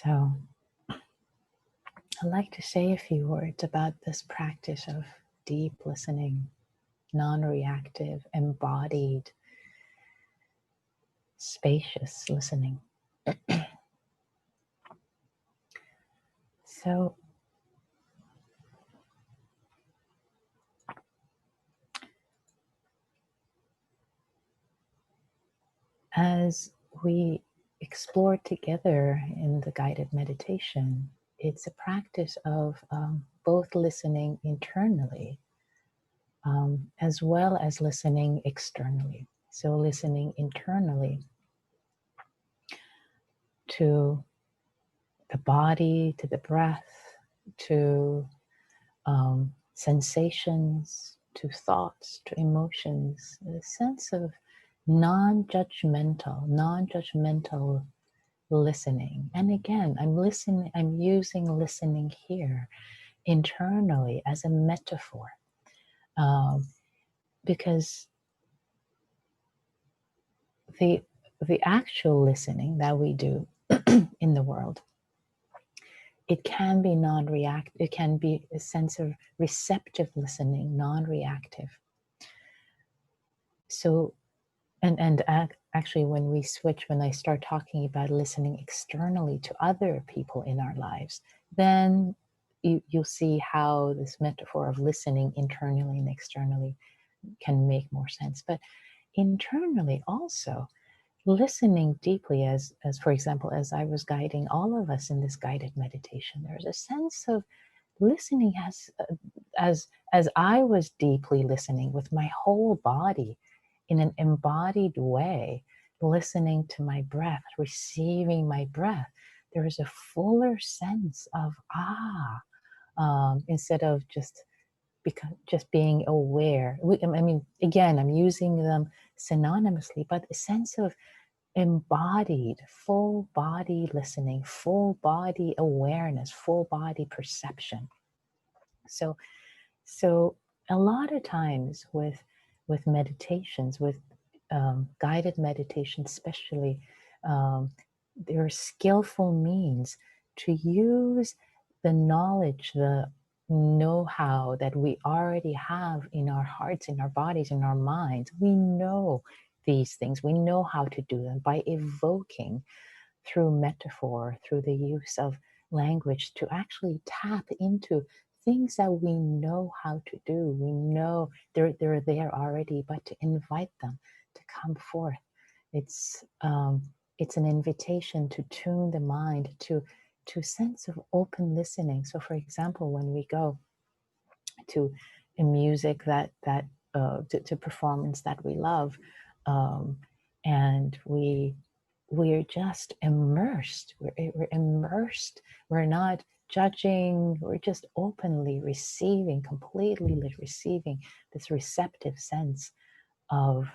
So I'd like to say a few words about this practice of deep listening, non-reactive, embodied, spacious listening. So as we explore together in the guided meditation, it's a practice of both listening internally as well as listening externally. So listening internally to the body, to the breath, to sensations, to thoughts, to emotions, a sense of non-judgmental listening. And again, I'm using listening here internally as a metaphor, because the actual listening that we do in the world, it can be non-reactive. It can be a sense of receptive listening, non-reactive. So, and actually, when I start talking about listening externally to other people in our lives, then you'll see how this metaphor of listening internally and externally can make more sense. But internally also, listening deeply, as for example, as I was guiding all of us in this guided meditation, there's a sense of listening as I was deeply listening with my whole body in an embodied way, listening to my breath, receiving my breath. There is a fuller sense of instead of just being aware. I mean, again, I'm using them synonymously, but a sense of embodied, full body listening, full body awareness, full body perception. So a lot of times with meditations, with guided meditation especially, there are skillful means to use the knowledge, the know-how that we already have in our hearts, in our bodies, in our minds. We know these things. We know how to do them by evoking through metaphor, through the use of language, to actually tap into things that we know how to do. We know they're there already, but to invite them to come forth. It's an invitation to tune the mind to a sense of open listening. So, for example, when we go to a music to performance that we love, and we're just immersed. We're immersed. We're not judging. We're just openly receiving, completely receiving this receptive sense of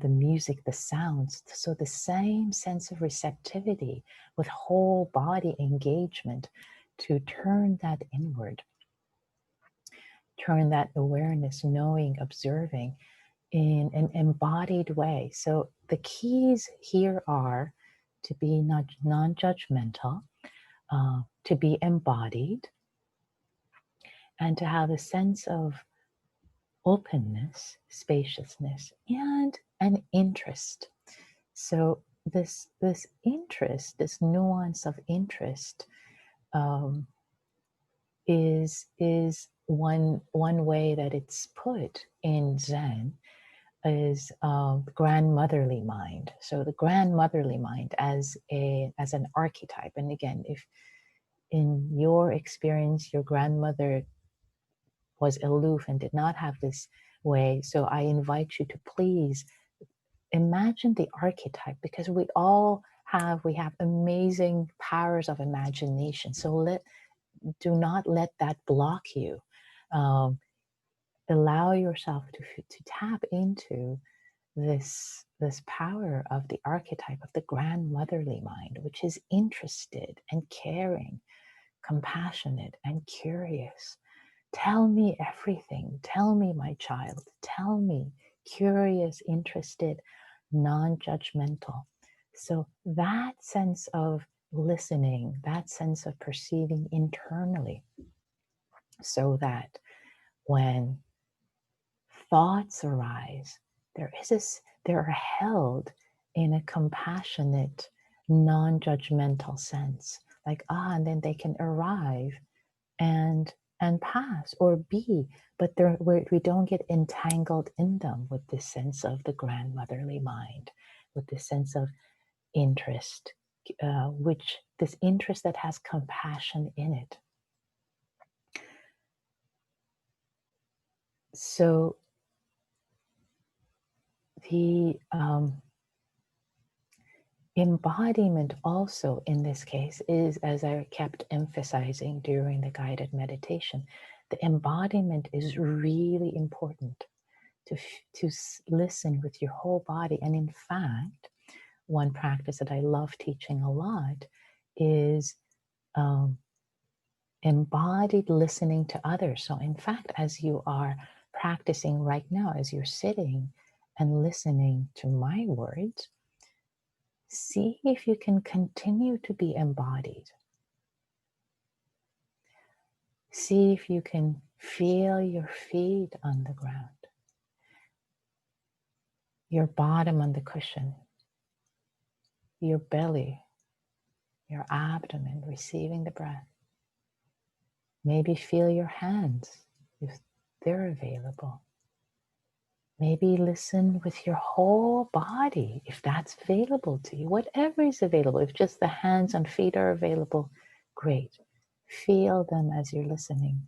the music, the sounds. So the same sense of receptivity with whole body engagement to turn that inward, turn that awareness, knowing, observing in an embodied way. So the keys here are to be non-judgmental, to be embodied, and to have a sense of openness, spaciousness, and an interest. So this interest, this nuance of interest, is one way that it's put in Zen, is grandmotherly mind. So the grandmotherly mind as an archetype. And again, if in your experience your grandmother was aloof and did not have this way, so I invite you to please imagine the archetype, because we have amazing powers of imagination. So do not let that block you. Allow yourself to tap into this power of the archetype of the grandmotherly mind, which is interested and caring, compassionate and curious. Tell me everything. Tell me, my child. Tell me. Curious, interested, non-judgmental. So that sense of listening, that sense of perceiving internally, so that when thoughts arise, they are held in a compassionate, non-judgmental sense. Like, and then they can arrive and pass or be, but we don't get entangled in them with this sense of the grandmotherly mind, with this sense of interest, which this interest that has compassion in it. So the embodiment also in this case is, as I kept emphasizing during the guided meditation, the embodiment is really important to listen with your whole body. And in fact, one practice that I love teaching a lot is embodied listening to others. So in fact, as you are practicing right now, as you're sitting and listening to my words, see if you can continue to be embodied. See if you can feel your feet on the ground, your bottom on the cushion, your belly, your abdomen receiving the breath. Maybe feel your hands if they're available. Maybe listen with your whole body if that's available to you, whatever is available. If just the hands and feet are available, great. Feel them as you're listening.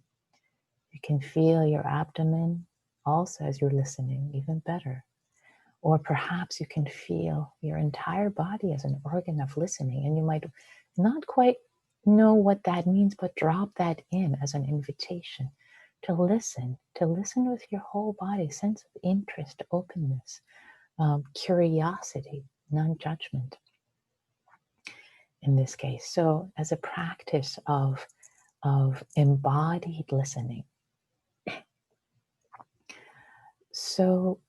You can feel your abdomen also as you're listening, even better. Or perhaps you can feel your entire body as an organ of listening, and you might not quite know what that means, but drop that in as an invitation to listen with your whole body, sense of interest, openness, curiosity, non-judgment in this case. So as a practice of embodied listening. So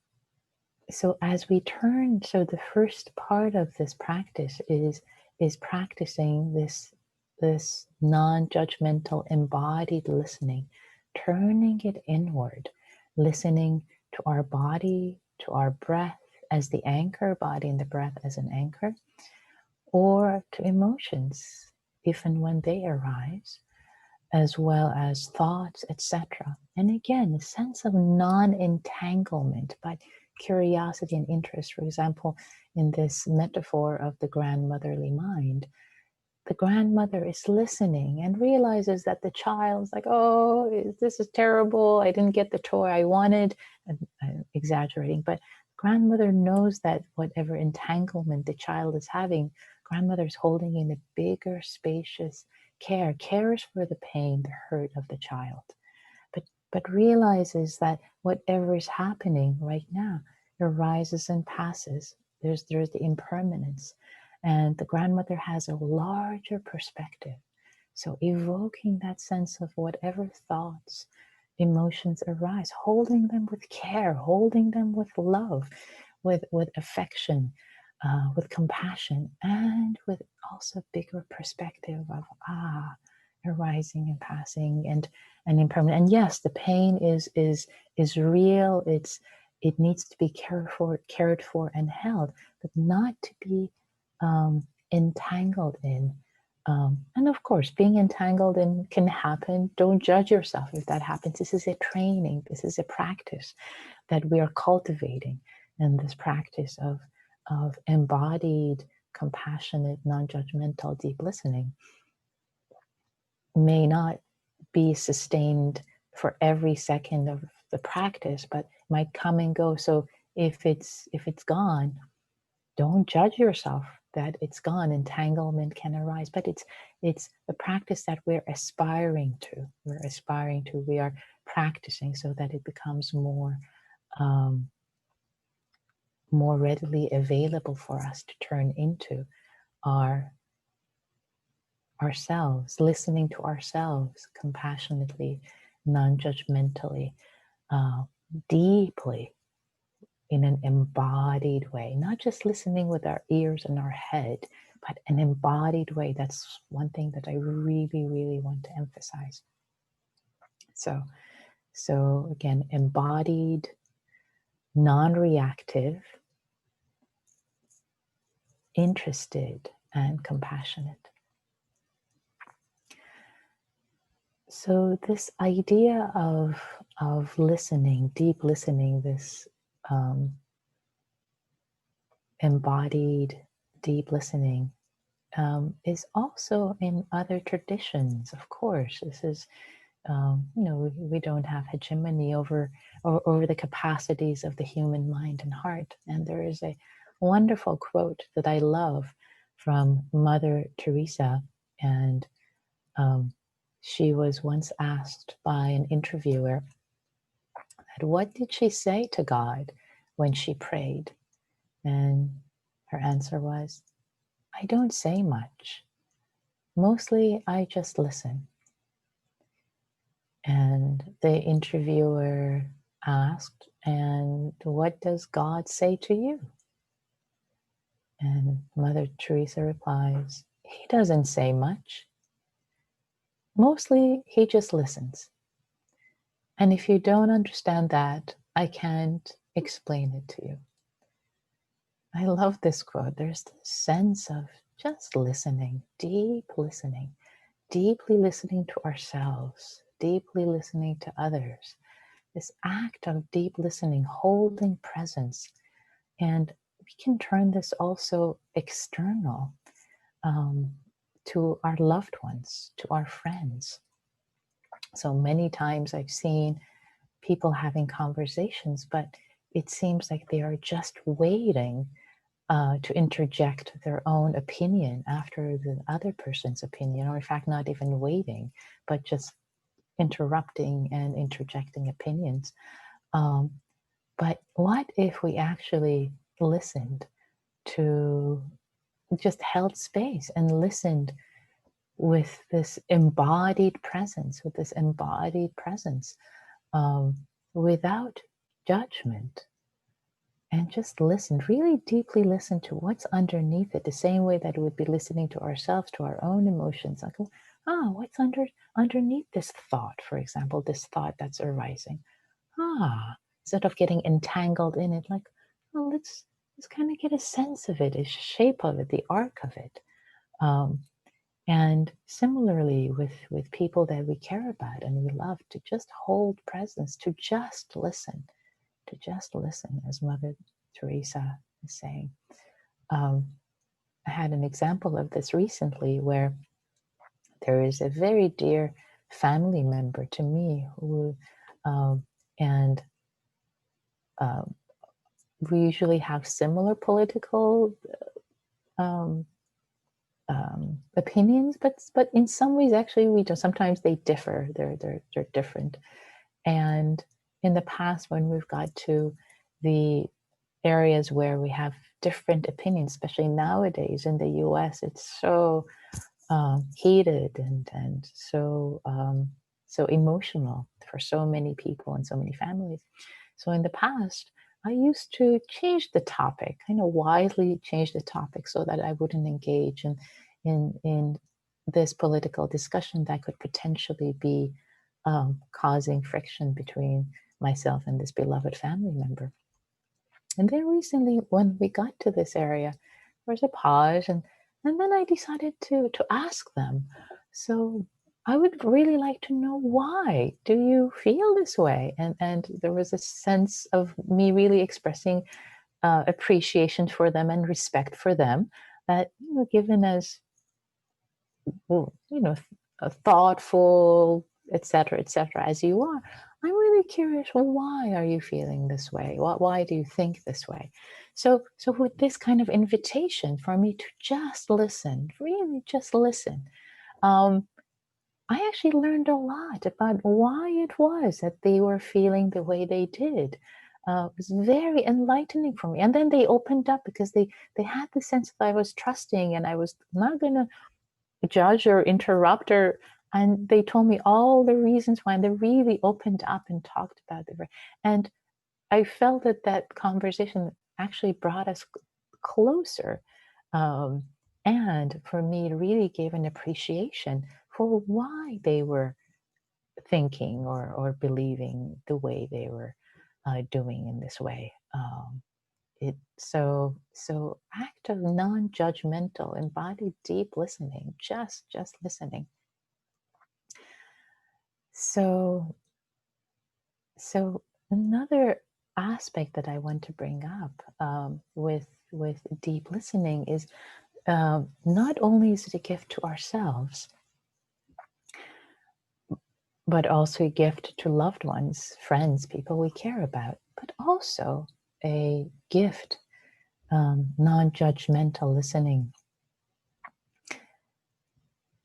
as we turn, so the first part of this practice is practicing this non-judgmental embodied listening, turning it inward, listening to our body, to our breath as the anchor, body and the breath as an anchor, or to emotions, if and when they arise, as well as thoughts, etc. And again, a sense of non-entanglement, but curiosity and interest. For example, in this metaphor of the grandmotherly mind, the grandmother is listening and realizes that the child's like, oh, this is terrible. I didn't get the toy I wanted. I'm exaggerating, but grandmother knows that whatever entanglement the child is having, grandmother's holding in a bigger, spacious cares for the pain, the hurt of the child, but realizes that whatever is happening right now arises and passes. There's the impermanence, and the grandmother has a larger perspective. So evoking that sense of whatever thoughts, emotions arise, holding them with care, holding them with love, with affection, with compassion, and with also bigger perspective of arising and passing and impermanent. And yes, the pain is real. It needs to be cared for and held, but not to be entangled in. And of course, being entangled in can happen. Don't judge yourself if that happens. This is a training. This is a practice that we are cultivating, and this practice of embodied, compassionate, non-judgmental, deep listening may not be sustained for every second of the practice, but might come and go. So if it's gone, don't judge yourself that it's gone. Entanglement can arise, but it's the practice that we're aspiring to. We are practicing so that it becomes more readily available for us to turn into ourselves, listening to ourselves compassionately, non-judgmentally, deeply, in an embodied way, not just listening with our ears and our head, but an embodied way. That's one thing that I really, really want to emphasize. So, so again, embodied, non-reactive, interested, and compassionate. So this idea of listening, deep listening, this embodied deep listening, is also in other traditions. Of course, this is we don't have hegemony over the capacities of the human mind and heart. And there is a wonderful quote that I love from Mother Teresa, and she was once asked by an interviewer that what did she say to God when she prayed, and her answer was, "I don't say much. Mostly, I just listen." And the interviewer asked, "And what does God say to you?" And Mother Teresa replies, "He doesn't say much. Mostly, he just listens. And if you don't understand that, I can't explain it to you." I love this quote. There's this sense of just listening, deeply listening to ourselves, deeply listening to others. This act of deep listening, holding presence. And we can turn this also external, to our loved ones, to our friends. So many times I've seen people having conversations, but it seems like they are just waiting to interject their own opinion after the other person's opinion, or in fact, not even waiting, but just interrupting and interjecting opinions. But what if we actually listened to, just held space and listened with this embodied presence, um, without judgment, and just listen, really deeply listen to what's underneath it, the same way that we would be listening to ourselves, to our own emotions. Like, what's underneath this thought, for example, this thought that's arising. Instead of getting entangled in it, like, well, let's kind of get a sense of it, a shape of it, the arc of it. And similarly with people that we care about and we love, to just hold presence, to just listen, as Mother Teresa is saying. I had an example of this recently where there is a very dear family member to me who, and we usually have similar political um, opinions, but in some ways, actually, we don't. Sometimes they differ. They're different. And in the past, when we've got to the areas where we have different opinions, especially nowadays in the U.S., it's so heated and so emotional for so many people and so many families. So in the past, I used to change the topic, kind of wisely change the topic so that I wouldn't engage in this political discussion that could potentially be causing friction between myself and this beloved family member. And then recently, when we got to this area, there was a pause, and then I decided to ask them. So I would really like to know, why do you feel this way? And there was a sense of me really expressing appreciation for them and respect for them, that, given as, well, thoughtful, etc., as you are, I'm really curious. Well, why are you feeling this way? Why do you think this way? So with this kind of invitation for me to just listen, really just listen, um, I actually learned a lot about why it was that they were feeling the way they did. It was very enlightening for me. And then they opened up, because they had the sense that I was trusting and I was not going to judge or interrupt, or, and they told me all the reasons why, and they really opened up and talked about it. And I felt that that conversation actually brought us closer, um, And for me, it really gave an appreciation for why they were thinking or believing the way they were doing in this way. So act of non-judgmental, embodied deep listening, just listening. So so another aspect that I want to bring up with deep listening is not only is it a gift to ourselves, but also a gift to loved ones, friends, people we care about, but also a gift. Non-judgmental listening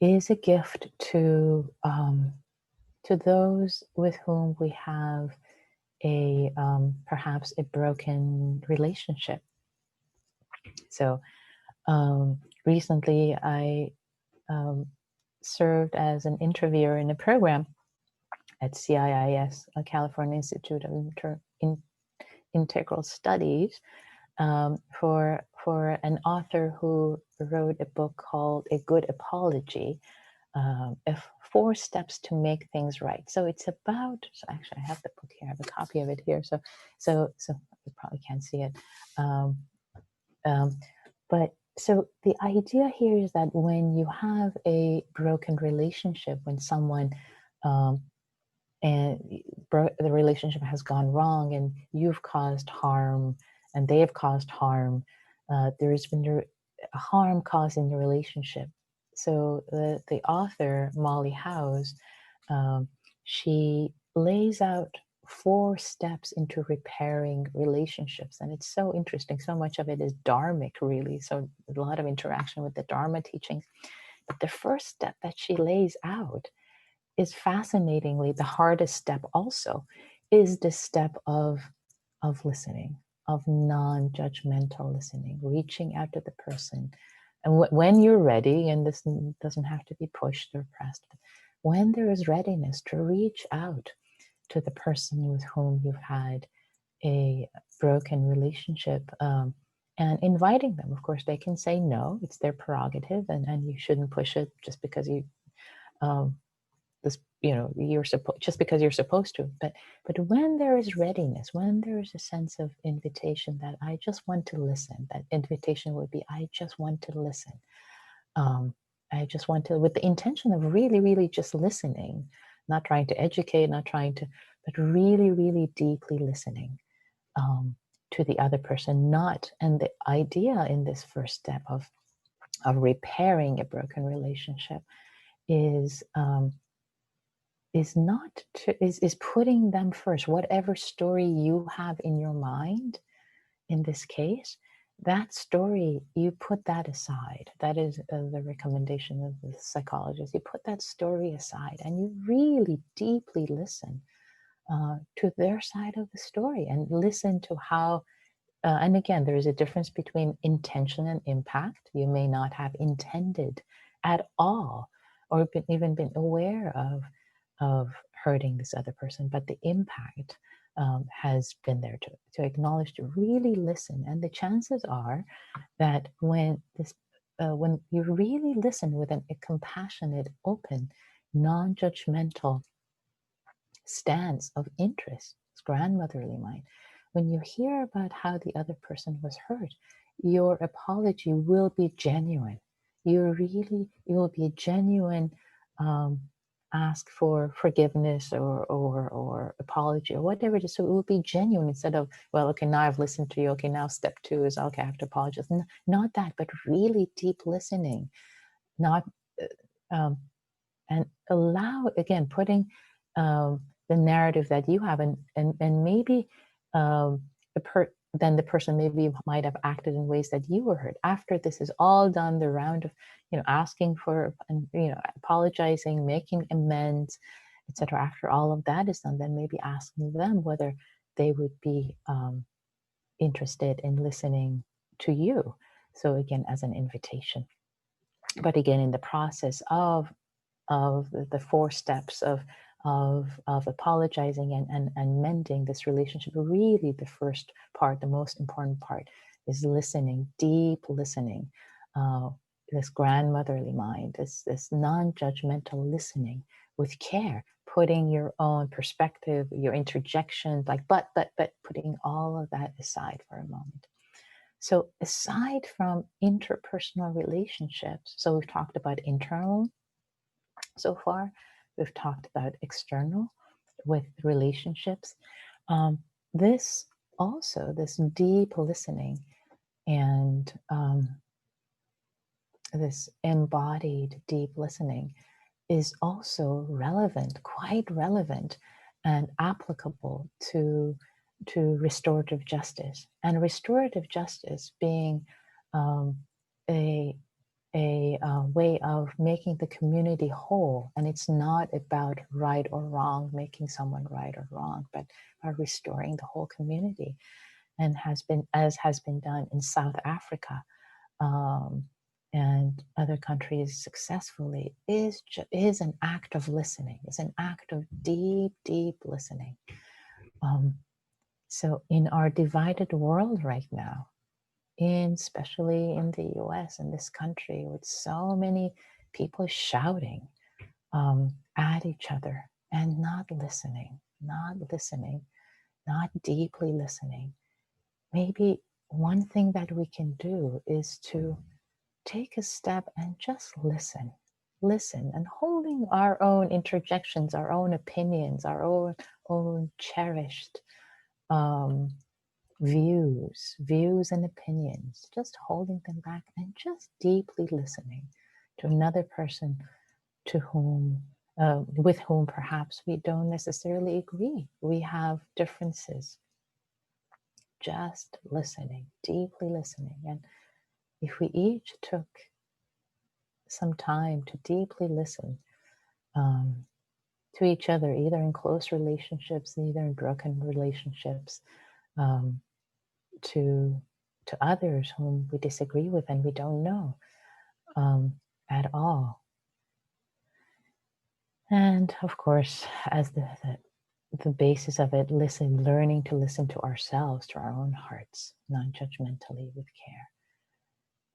is a gift to those with whom we have a perhaps a broken relationship. So recently, I um, served as an interviewer in a program at CIIS, California Institute of Integral Studies, for an author who wrote a book called A Good Apology, if 4 steps to make things right. So it's about, so actually I have the book here, I have a copy of it here. So you probably can't see it. Um, but so the idea here is that when you have a broken relationship, when someone um, and the relationship has gone wrong and you've caused harm and they have caused harm, there's been a harm caused in the relationship. So the author, Molly House, she lays out 4 steps into repairing relationships. And it's so interesting. So much of it is dharmic, really. So a lot of interaction with the Dharma teachings. But the first step that she lays out is fascinatingly the hardest step also, is the step of listening, of non-judgmental listening, reaching out to the person. And when you're ready, and this doesn't have to be pushed or pressed, but when there is readiness to reach out to the person with whom you've had a broken relationship, and inviting them. Of course, they can say no, it's their prerogative, and you shouldn't push it just because you um, this you're supposed, just because you're supposed to. But when there is readiness, when there is a sense of invitation, that I just want to listen, that invitation would be, I just want to listen. I just want to, with the intention of really, really just listening, not trying to educate, not trying to, but really, really deeply listening to the other person. Not, and the idea in this first step of repairing a broken relationship is not to, is putting them first. Whatever story you have in your mind, in this case, that story, you put that aside. That is the recommendation of the psychologist. You put that story aside and you really deeply listen to their side of the story, and listen to how and again, there is a difference between intention and impact. You may not have intended at all, or even been aware of hurting this other person, but the impact has been there to acknowledge, to really listen. And the chances are that when you really listen with a compassionate, open, non-judgmental stance of interest, it's grandmotherly mind. When you hear about how the other person was hurt, your apology will be genuine. You will be genuine, um, ask for forgiveness or apology or whatever it is. So it will be genuine, instead of, well, okay, now I've listened to you. Okay, now step 2 is, okay, I have to apologize. Not that, but really deep listening, not um, and allow, again, putting the narrative that you have, and maybe then the person maybe might have acted in ways that you were hurt. After this is all done, the round of asking for, and apologizing, making amends, etc., after all of that is done, then maybe asking them whether they would be interested in listening to you. So again, as an invitation. But again, in the process of the 4 steps of apologizing and mending this relationship, really the first part, the most important part, is listening, deep listening, uh, this grandmotherly mind, this non-judgmental listening with care, putting your own perspective, your interjection, like but, putting all of that aside for a moment. So aside from interpersonal relationships, so we've talked about internal so far, we've talked about external with relationships. Um, this also, this deep listening and this embodied deep listening is also relevant, quite relevant and applicable to restorative justice. And restorative justice being um, a way of making the community whole. And it's not about right or wrong, making someone right or wrong, but restoring the whole community. And has been done in South Africa um, and other countries successfully, is an act of listening. It's an act of deep, deep listening. So in our divided world right now, especially in the US, in this country, with so many people shouting at each other and not listening, not deeply listening. Maybe one thing that we can do is to take a step and just listen. Listen, and holding our own interjections, our own opinions, our own cherished views and opinions, just holding them back and just deeply listening to another person to whom, with whom perhaps we don't necessarily agree. We have differences. Just listening, deeply listening. And if we each took some time to deeply listen to each other, either in close relationships, either in broken relationships, um, to others whom we disagree with and we don't know at all. And of course, as the basis of it, learning to listen to ourselves, to our own hearts, non-judgmentally with care.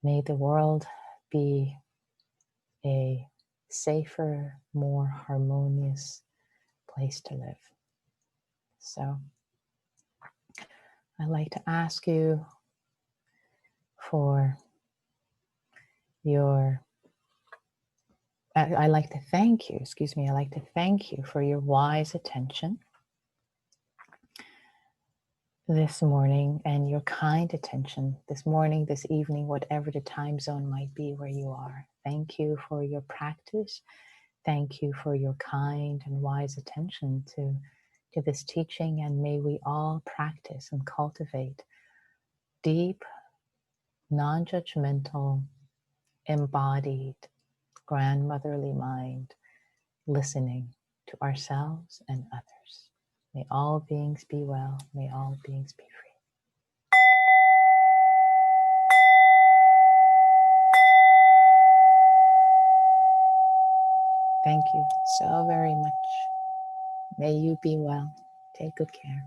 May the world be a safer, more harmonious place to live. So I'd like to ask you for your, I'd like to thank you, I'd like to thank you for your wise attention this morning and your kind attention this morning, this evening, whatever the time zone might be where you are. Thank you for your practice. Thank you for your kind and wise attention to this teaching, and may we all practice and cultivate deep, non-judgmental, embodied, grandmotherly mind, listening to ourselves and others. May all beings be well. May all beings be free. Thank you so very much. May you be well. Take good care.